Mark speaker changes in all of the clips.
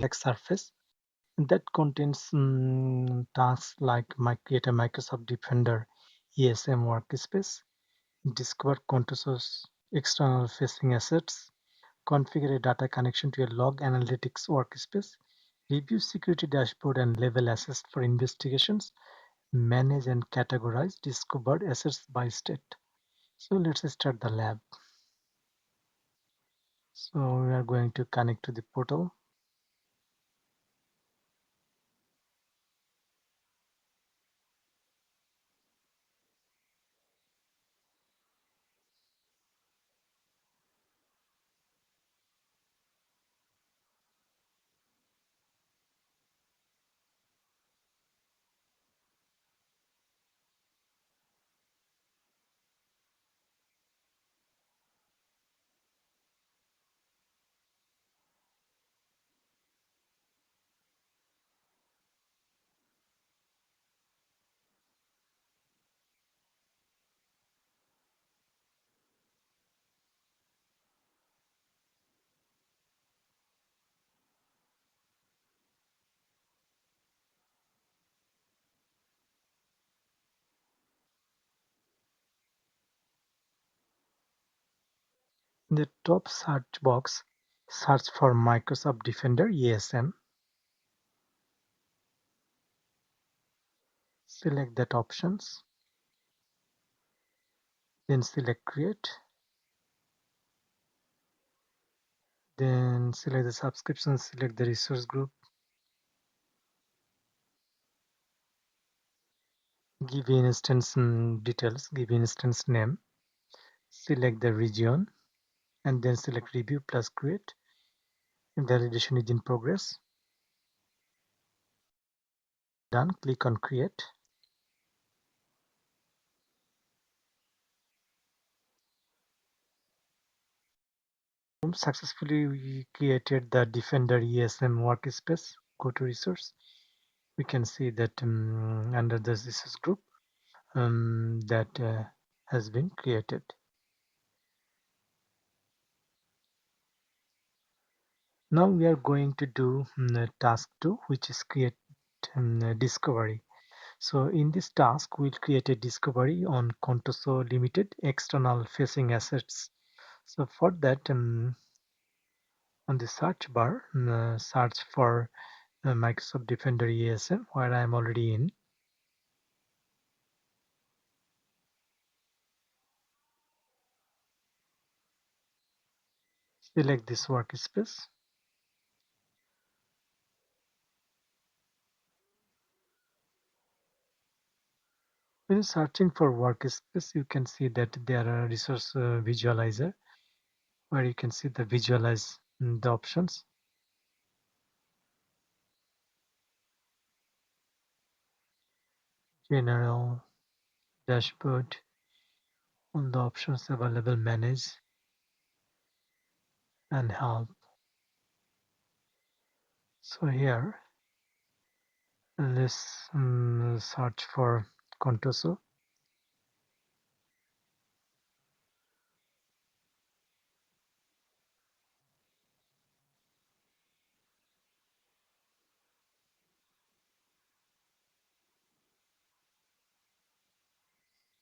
Speaker 1: attack surface that contains tasks like create a Microsoft Defender EASM workspace, discover Contoso's external facing assets, configure a data connection to a log analytics workspace, review security dashboard and level assets for investigations, manage and categorize discovered assets by state. So let's start the lab. So we are going to connect to the portal. In the top search box, search for Microsoft Defender EASM. Select that options. Then select create. Then select the subscription, select the resource group. Give instance details, give instance name. Select the region and then select review plus create. Validation is in progress. Done. Click on create. Successfully we created the Defender EASM workspace. Go to resource. We can see that under the resource group that has been created. Now we are going to do task 2, which is create discovery. So in this task, we'll create a discovery on Contoso Limited external facing assets. So for that, on the search bar, search for Microsoft Defender EASM, where I am already in. Select this workspace. When searching for workspace, you can see that there are resource visualizer, where you can see the visualize the options. General, dashboard, all the options available, manage and help. So here let's search for Contoso.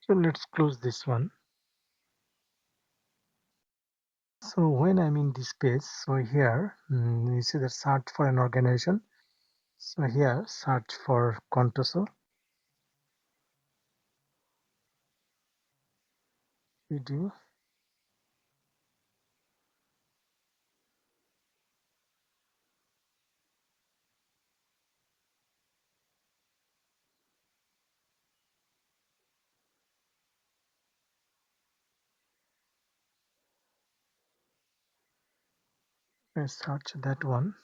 Speaker 1: So let's close this one. So when I'm in this page, so here you see the search for an organization. So here search for Contoso. Video. I search that one.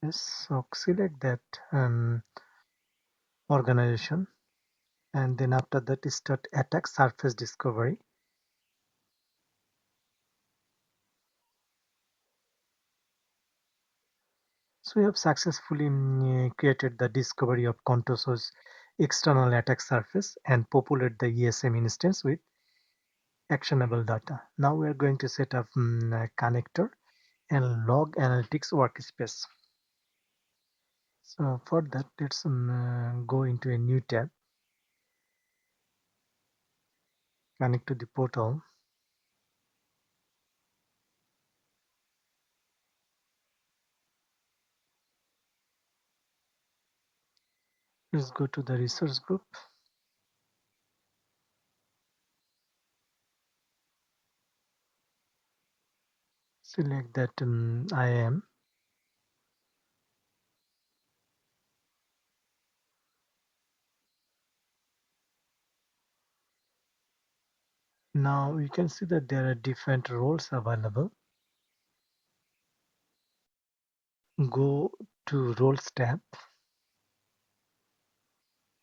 Speaker 1: Yes, so select that organization, and then after that start attack surface discovery. So we have successfully created the discovery of Contoso's external attack surface and populate the ESM instance with actionable data. Now we are going to set up a connector and log analytics workspace. So for that, let's go into a new tab, connect to the portal. Let's go to the resource group. Select that IAM. Now you can see that there are different roles available. Go to roles tab,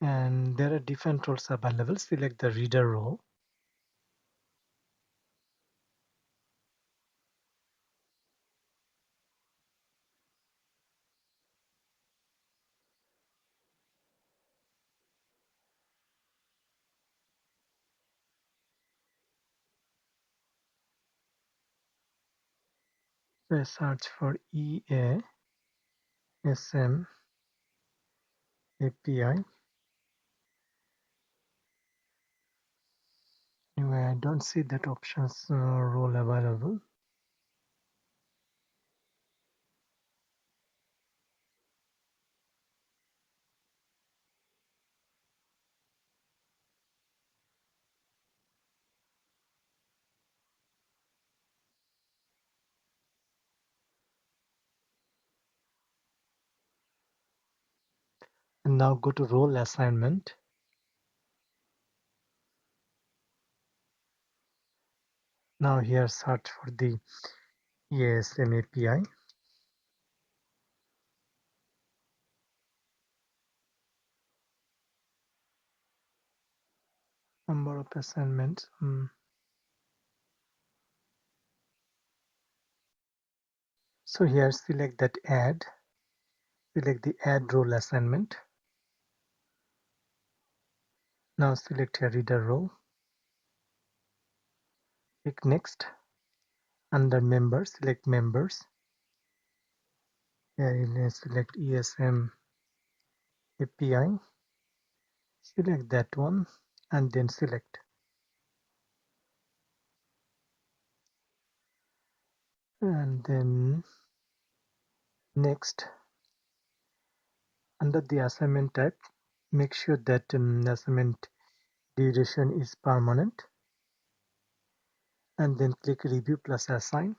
Speaker 1: and there are different roles available. Select the reader role. So search for EASM API. Anyway, I don't see that options role available. And now go to role assignment. Now here search for the EASM API. Number of assignments. So here select that add. Select the add role assignment. Now select a reader role. Click next. Under members, select members. Here you select ESM API. Select that one and then select. And then next. Under the assignment type, make sure that assignment duration is permanent. And then click review plus assign.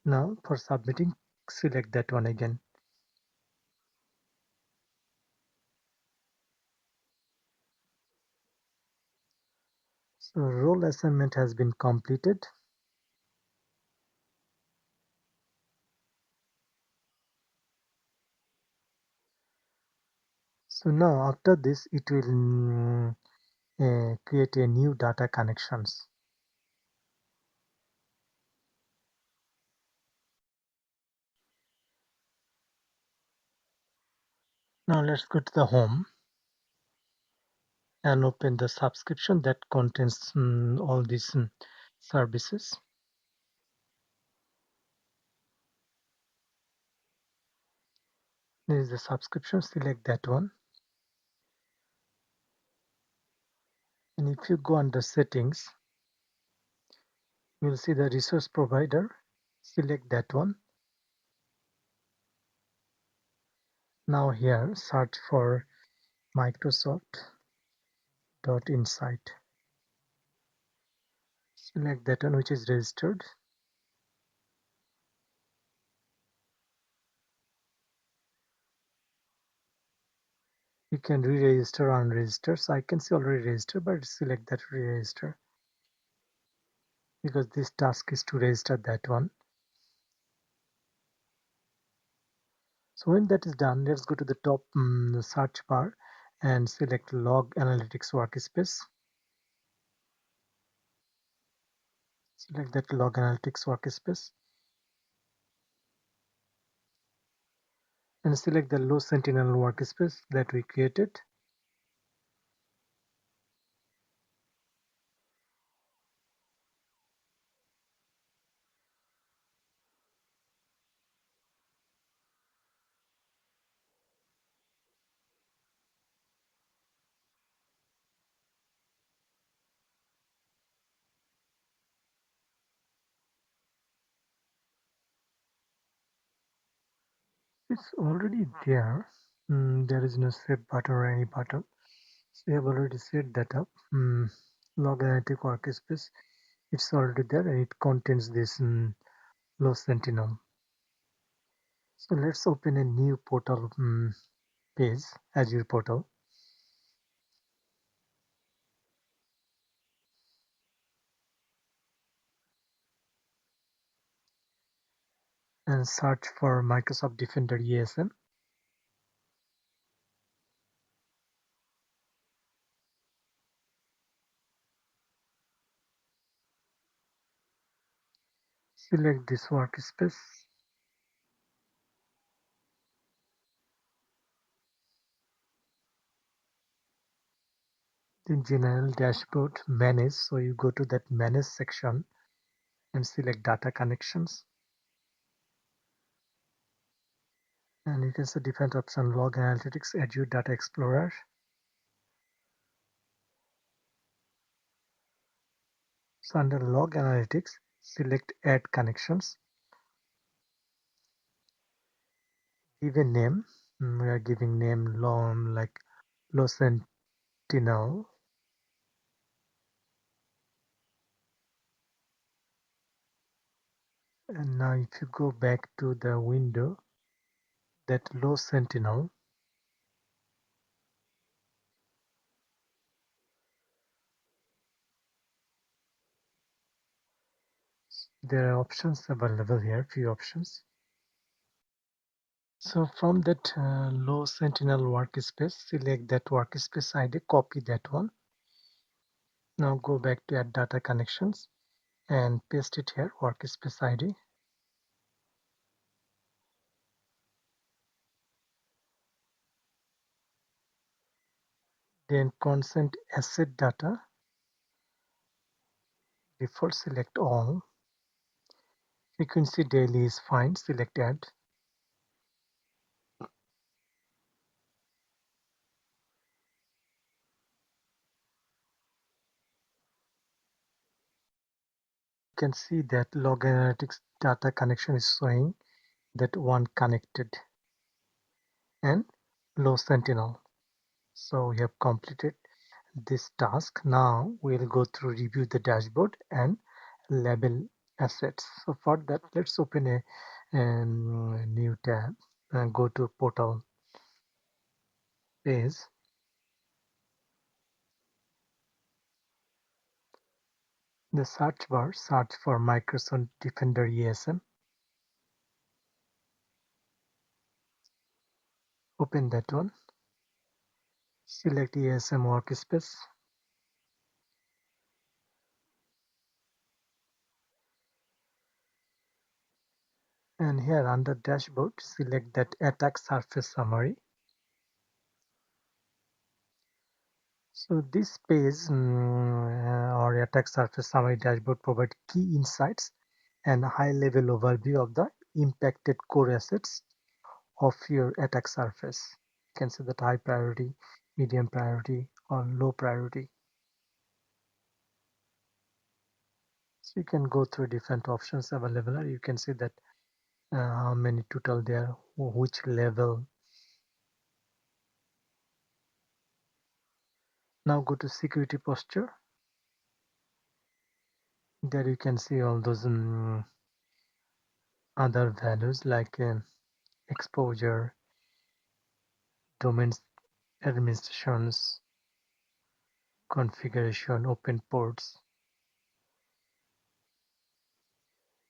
Speaker 1: Now for submitting, select that one again. So role assignment has been completed. So now after this, it will create a new data connections. Now let's go to the home and open the subscription that contains all these services. There is the subscription, select that one. And if you go under settings, you will see the resource provider, select that one. Now here search for Microsoft.insight. Select that one which is registered. You can re-register or unregister. So I can see already registered, but select that re-register because this task is to register that one. So when that is done, let's go to the top search bar and select Log Analytics Workspace. Select that Log Analytics Workspace and select the low Sentinel workspace that we created. It's already there. There is no save button or any button. So we have already set that up. Log analytic workspace. It's already there and it contains this low sentinel. So let's open a new portal page, Azure portal, and search for Microsoft Defender EASM. Select this workspace. Then general dashboard manage. So you go to that manage section and select data connections. And you can see different option: log analytics, Azure Data Explorer. So under log analytics, select add connections. Give a name. We are giving name long like low sentinel. And now if you go back to the window, that low sentinel, there are options available here, few options. So from that low sentinel workspace, select that workspace ID, copy that one. Now go back to add data connections and paste it here, workspace ID. Then consent asset data, default select all. Frequency daily is fine, select add. You can see that log analytics data connection is showing that one connected and low sentinel. So we have completed this task. Now we'll go through review the dashboard and label assets. So for that, let's open a new tab and go to portal page. The search bar, search for Microsoft Defender EASM. Open that one. Select EASM workspace. And here under dashboard, select that attack surface summary. So this page or attack surface summary dashboard provide key insights and high-level overview of the impacted core assets of your attack surface. You can see that high priority, medium priority, or low priority. So you can go through different options available. You can see that how many total there, which level. Now go to security posture. There you can see all those other values like exposure, domain administrations, configuration, open ports.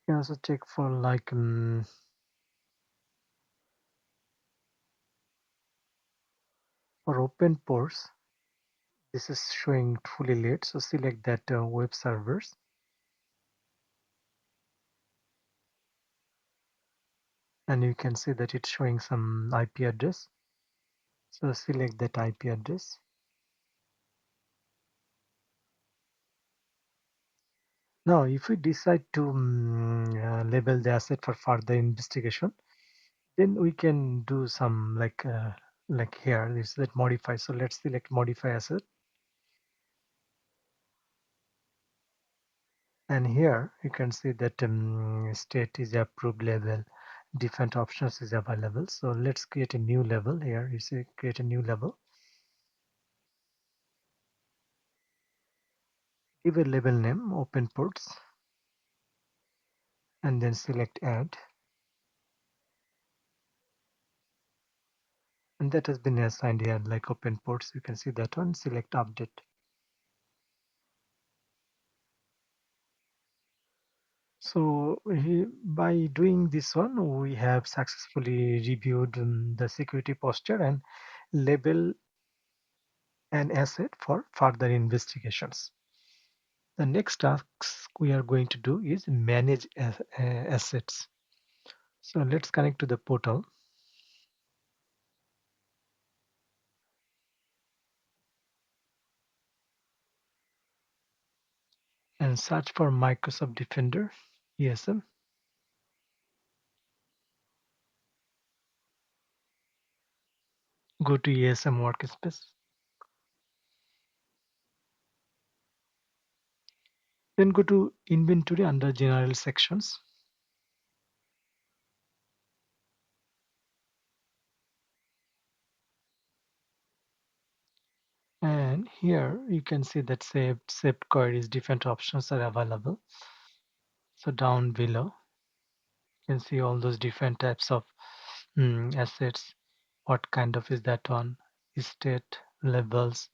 Speaker 1: You can also check for like for open ports. This is showing fully lit, so select that web servers. And you can see that it's showing some IP address. So select that IP address. Now, if we decide to label the asset for further investigation, then we can do some like here is that modify. So let's select modify asset, and here you can see that state is approved level, different options is available. So let's create a new level. Here you see create a new level, give a label name open ports, and then select add, and that has been assigned here like open ports. You can see that one. Select update. So by doing this one, we have successfully reviewed the security posture and label an asset for further investigations. The next task we are going to do is manage assets. So let's connect to the portal and search for Microsoft Defender EASM. Go to EASM Workspace. Then go to Inventory under General sections. And here you can see that saved queries, different options are available. So down below, you can see all those different types of assets. What kind of is that one? State, levels.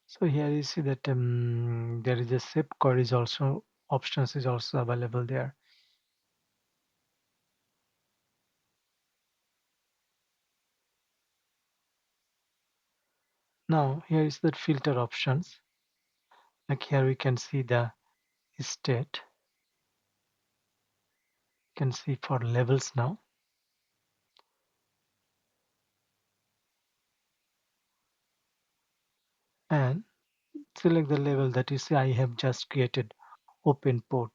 Speaker 1: So here you see that there is a save queries also options is also available there. Now here is the filter options. Like here we can see the state. You can see for levels now. And select the level that you see I have just created open port.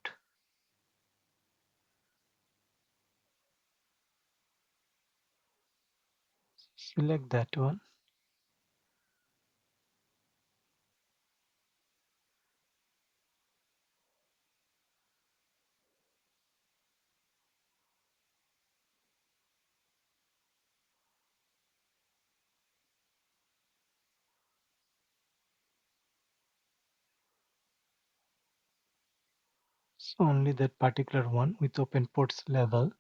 Speaker 1: Select that one. So only that particular one with open ports level.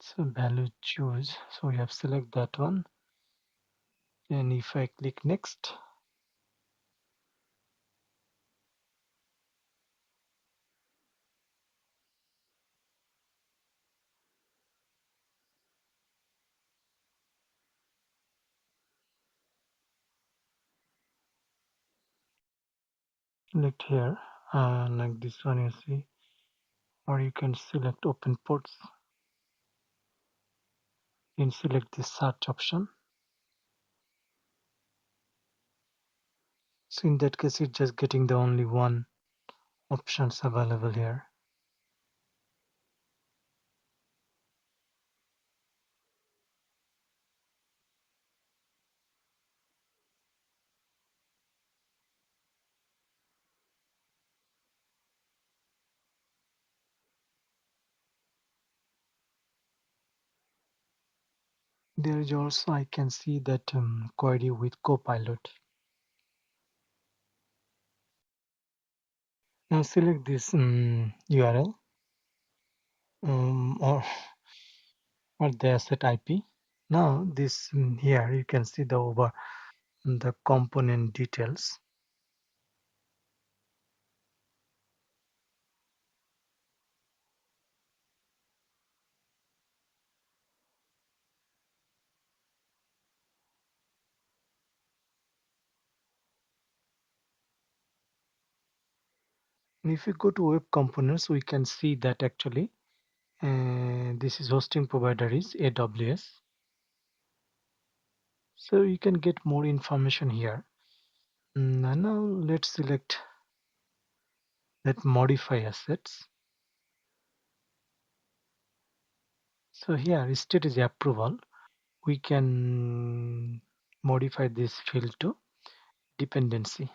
Speaker 1: So value choose. So we have select that one. And if I click next, select here, like this one you see, or you can select open ports and select the search option. So in that case, it's just getting the only one options available here. There is also I can see that query with Copilot. Now select this URL or the asset IP. Now this here you can see the over the component details. And if we go to web components, we can see that actually this is hosting provider is AWS. So you can get more information here. And now let's select that modify assets. So here state is approval. We can modify this field to dependency.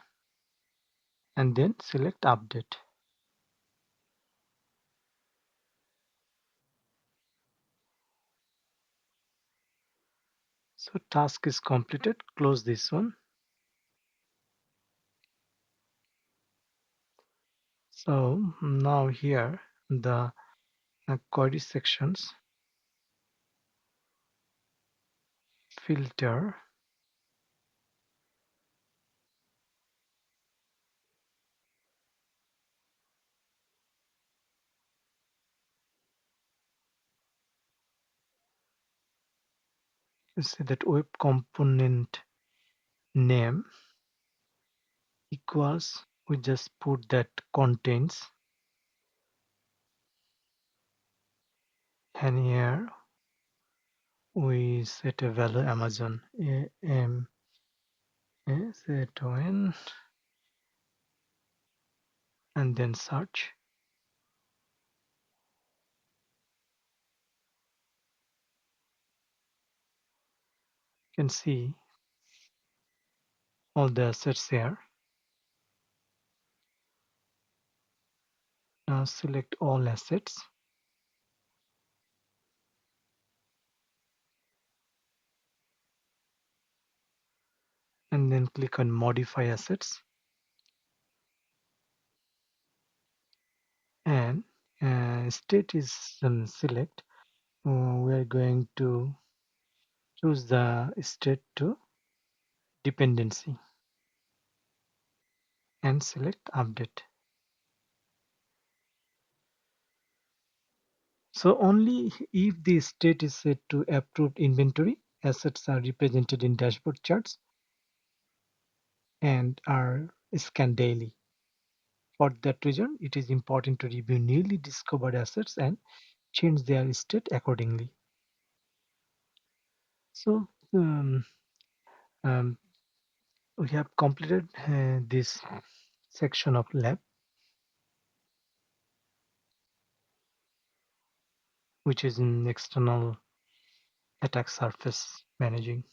Speaker 1: and then select update. So task is completed. Close this one. So now here the query sections, filter, you see that web component name equals, we just put that contains, and here we set a value Amazon AMAZON, and then search. You can see all the assets here. Now select all assets and then click on modify assets, and state is select. We are going to choose the state to dependency and select update. So only if the state is set to approved inventory, assets are represented in dashboard charts and are scanned daily. For that reason, it is important to review newly discovered assets and change their state accordingly. So um, we have completed this section of lab, which is in external attack surface managing.